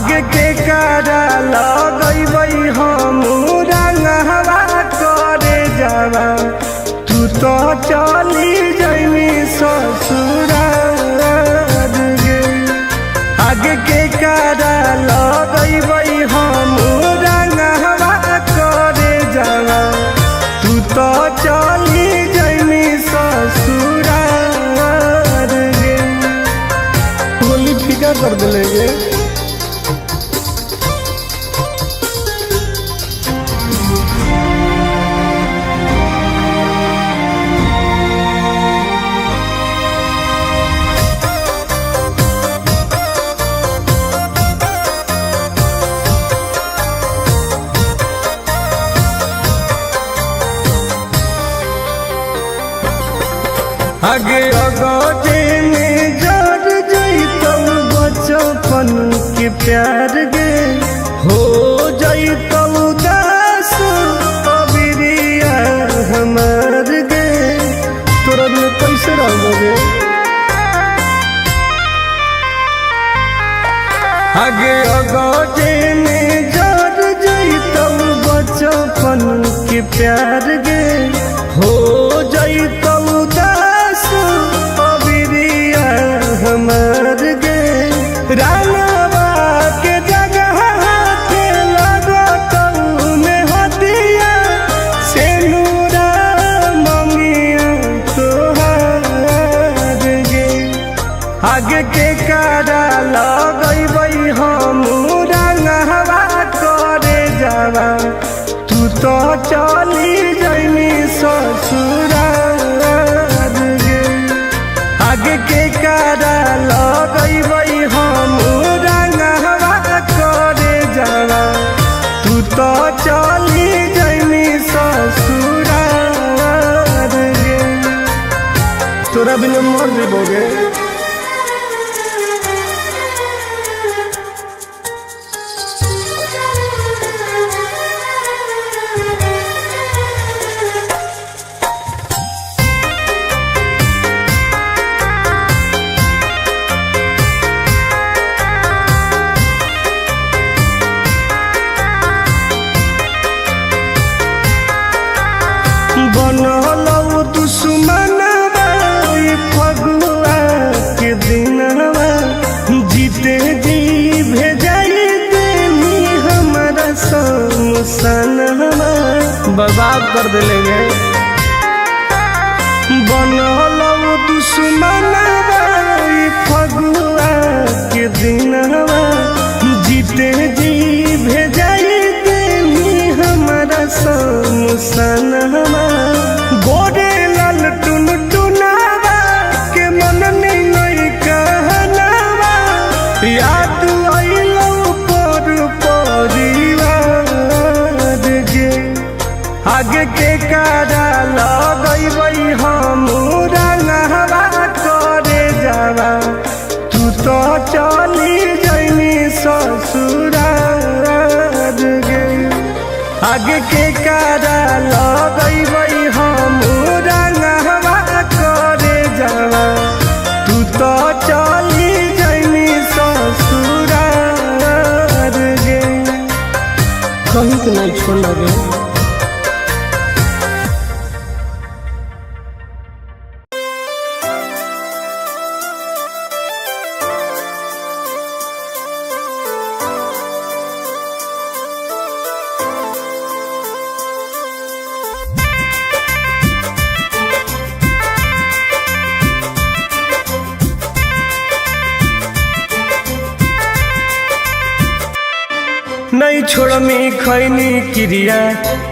आगे के कारा लगैबै हम रंगवा करे जावा तू तो चली जैनी ससुराल गे। आगे के कारा लगैबै हम रंगवा करे जावा तू तो चली जैनी ससुराल गे। होली फीका कर दिले गे। आगे अगोटे में जड़ जैतौ बचपन के प्यार गे हो जैतौ दास अबिरिया हमार गे। तोरा में कैसे रहोगे आगे अगोटे में जड़ जैतौ बचपन के प्यार गे हो जैतौ अबिरिया हमार गे। रानवा के जगह के लगतौ में हदिया से नूरा मंगिया तोहार गे। आगे के कारा लगैबै हम रंगवा करे जावा तू तो चली जैनी ससुराल गे। आगे के कारा लगैबै हम रंगवा करे जावा तू तो चली जैनी ससुराल गे। तोरा बिना मर जेबोगे। बनलौ दुश्मनवा फगुआ के दिनवा जीते जी भेजाई देनी हमारा समसनवा बर्बाद कर देंगे। बनलौ दुश्मनवा फगुआ के दिनवा जीते जी भेजाई देनी हमारा समसनवा। गोरे लाल टुन टुनावा के मन नहीं कहनावा याद आइलौ पर परिवार गे। आगे के कारा लगैबै हम रंगवा करे जावा तू तो चली जैनी ससुराल गे। आगे के कारा लगैबै हम रंगवा करे जावा तू तो चली जैनी ससुराल गे। कहीं के नहीं छोड़ना गे। नहीं छोड़मी खैनी क्रिया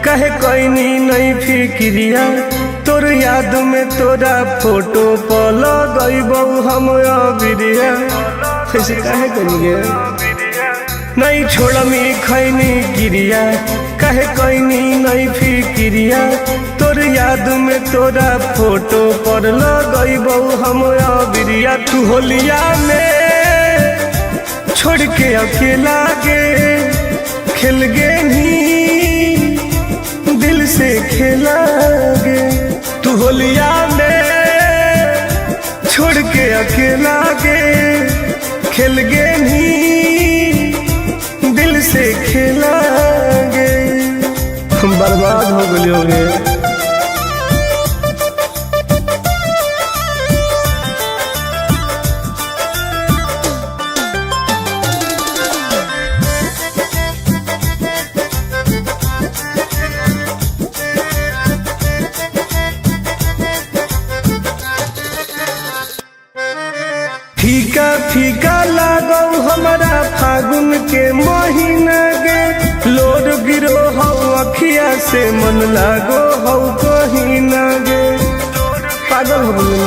कहे कैनी नहीं फिक्रिया तोर याद में तोरा फोटो पर लगैबौ हम अबिरिया। ऐसे काहे करिए नहीं छोड़मी खैनी क्रिया कहे कैनी नहीं फिक्रिया तोर याद में तोरा फोटो पर लगैबौ हम अबिरिया। तू होलिया में छोड़ के अकेला गे खेल गे नी दिल से खेला गे। तू होलिया में छोड़ के अकेला गे खेल गे नी दिल से खेलागे बर्बाद हो गए होगे। फीका फीका लागो हमारा फागुन के महीना गे, लोड गिरो हो अखिया से मन लागो हो कहीं ना गे। पागल हो गई।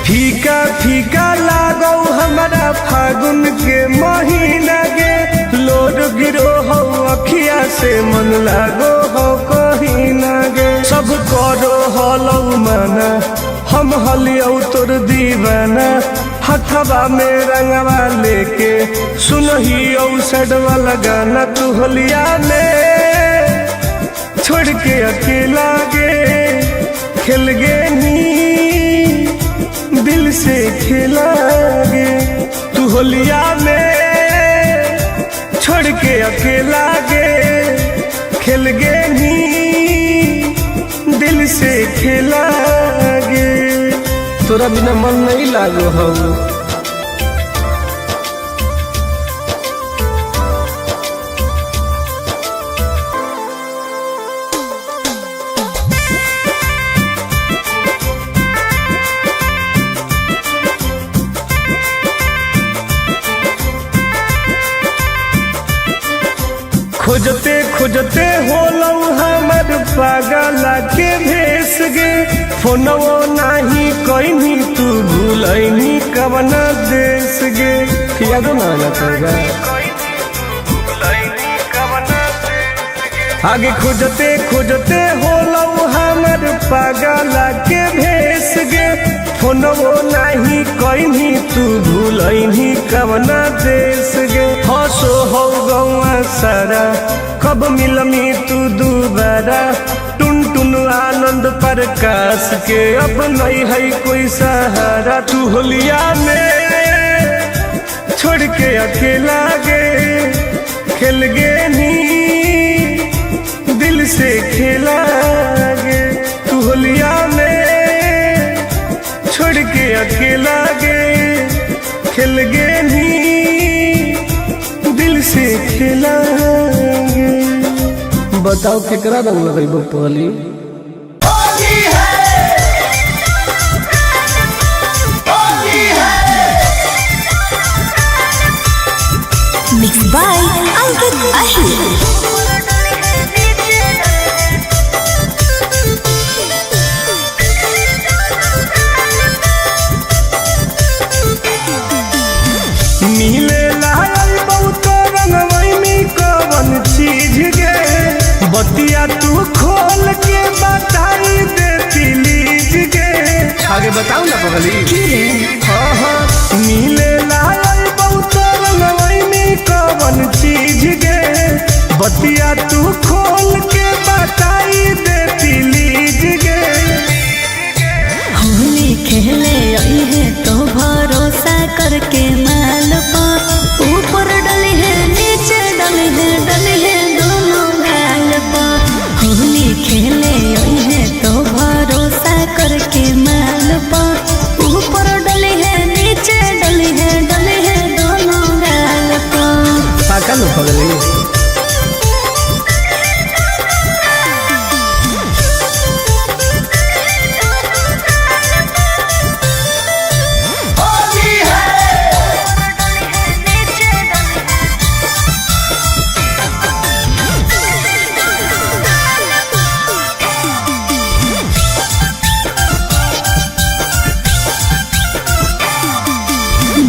फीका फीका लागो हमारा फागुन के महीना गे, लोड गिरो हो अखिया से मन लागो हो कहीं ना गे। सब करो हलौ माना हम हलियौ तोर दीवाना, हथवा में रंगवा लेके सुनहियौ सडवा लगाना। तू होलिया में छोड़ के अकेला गे, खेल गे नी दिल से खेला गे। तू होलिया में छोड़ के अकेला गे, खेल गे नी दिल से खेला गे। तोरा बिना मन नहीं लागो हो। खोजते खोजते होलौ हमर पागला के भेस गे, फोनवो नाही कहीं तू भूलैनी कवना देश गे। यादो ना आना पड़ेगा। आगे खोजते खोजते होलौ हमर पागला के भेस गे, फोनवो नाही कहीं तू भूलैनी कवना देश गे। हंसो हो गौआ सारा कब मिलमी तू दोबारा, टुन टुन आनंद प्रकाश के अब नहीं है कोई सहारा। तू होलिया में छोड़ के अकेला गे, खेल गे नी दिल से खेला गे। तू होलिया में छोड़ के अकेला गे, खेल गे नी दिल से खेला गे। बताओ केकरा रंग लगेबो पहली। Mixed by Ankit Ahir. नीले लाल बहुत रंगवई में कवन चीज गे, बतिया तू खोल के बताई देती लीज गे। आगे बताओ ना पगली। हाँ हाँ नीले लाल बहुत रंगवई में कवन चीज गे, बतिया तू खोल के बताई देती लीज गे। होली खेले आई है तो भरोसा करके माल पा, ऊपर डली है नीचे डली है दोनों गाल पा। होली खेले आई है तो भरोसा करके माल पा, ऊपर डली है नीचे डली है दोनों गाल पा। पागल हो गई।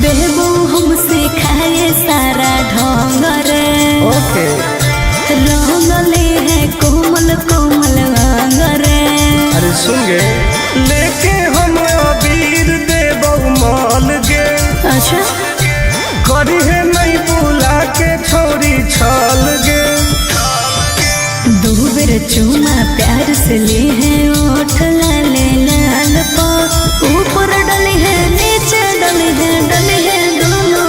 बेबू हमसे खाए सारा ढोंग रे, रंगले है कोमल कोमल अंग रे। अरे सुन गे लेके हम अबीर देबौ माल गे। अच्छा करी है नहीं बुला के छोरी छल गे। दो बेर चूमा प्यार से ले है ओठ लाले लाल पा, ऊपर डली है नीचे डली है दोनों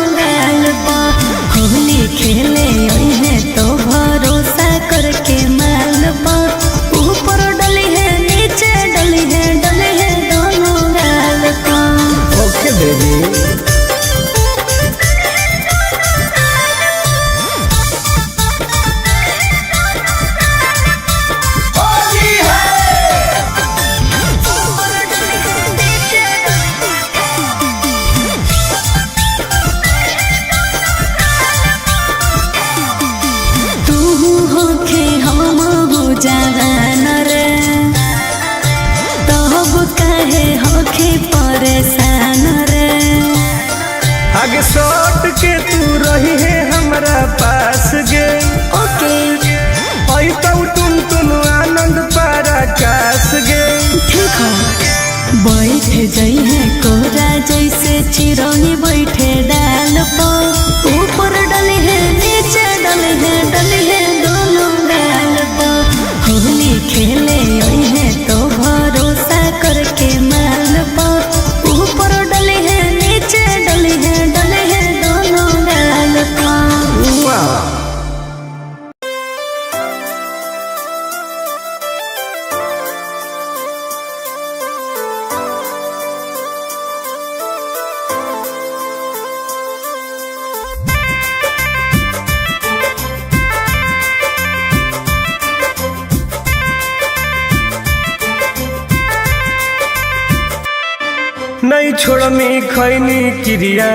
बैठे जई है कोरा जैसे चिरौनी बैठे डाल पर ऊपर डली है नीचे डली है दोनों गाल पर होली खेले आई है तो भरोसा करके माल पर ऊपर डली है नीचे डली है दोनों गाल पर। नहीं छोड़मी खैनी क्रिया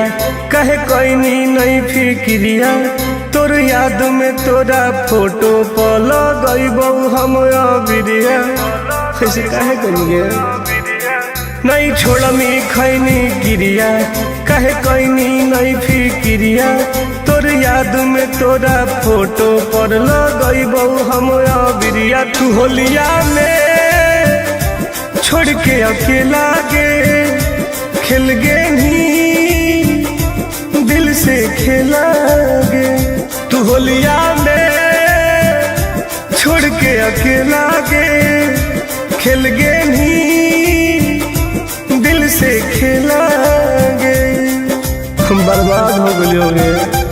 कहे कैनी नहीं फिक्रिया तोर याद में तोरा फोटो पल गईबौ हम अबिरिया ऐसे कहे करेंगे। नहीं छोड़मी खैनी क्रिया कहे कैनी नहीं फिक्रिया तोर याद में तोरा फोटो पर गईबौ हम अबिरिया तू होलिया में छोड़ के अकेला गे खेल गे ही दिल से खेला गे तू होलिया में छोड़ के अकेला गे खेल गे ही दिल से खेला गे हम बर्बाद हो गए होंगे।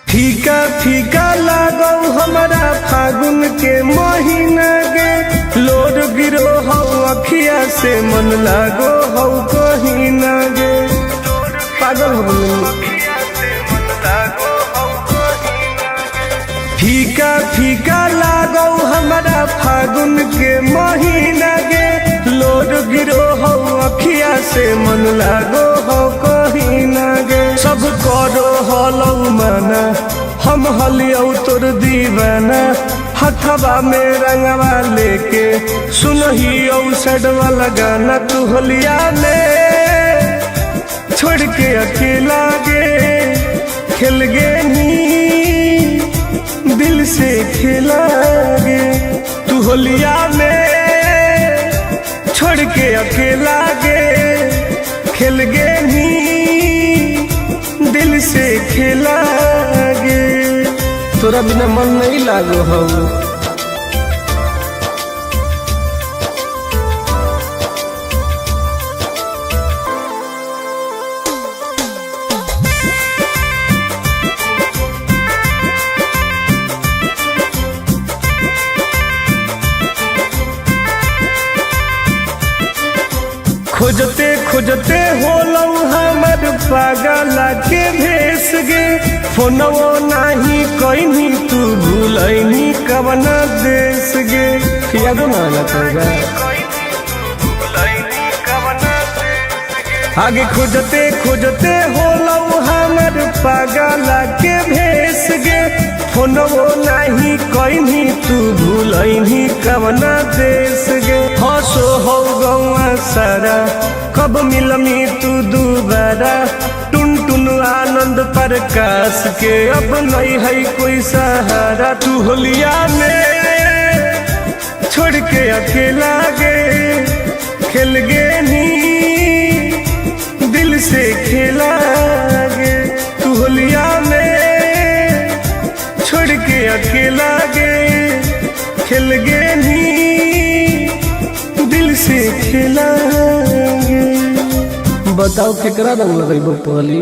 फीका फीका लागो हमारा फागुन के महीना गे लोड गिरो हो अखिया से मन लागो हो कहीं ना गे पागल हो फीका फीका लागो हमारा फागुन के महीना गे लोड गिरो हो अखिया से मन लागो हो कहीं ना गे सब करो हलौ माना हम हलियौ तोर दीवाना हथवा में रंगवा लेके सुनहियौ सड वाला गाना तू होलिया में छोड़ के अकेला गे खेल गे नी दिल से खेला गे तू होलिया में छोड़ के अकेला गे खेल गे नी दिल से खेला गे तोरा बिना मन नहीं लागो हो। खोजते खोजते होलौ हमर पागला के भेस गे फोनवो नाही कहीं तू भूलैनी कवना देश गे याद ना लगेगा आगे खोजते खोजते होलौ हमर पागला के भेस गे फोनवो नाही कहीं तू भूलैनी कवना देश गे हंसो हो गौआ सारा कब मिलमी तू दोबारा टुन टुन आनंद प्रकाश के अब नहीं है कोई सहारा तू होलिया में छोड़ के अकेला गे खेल गे नी दिल से खेला गे तू होलिया में छोड़ के अकेला गे खेल गे नी दिल से खेला गे बताओ केकरा रंग लगेबो पहली।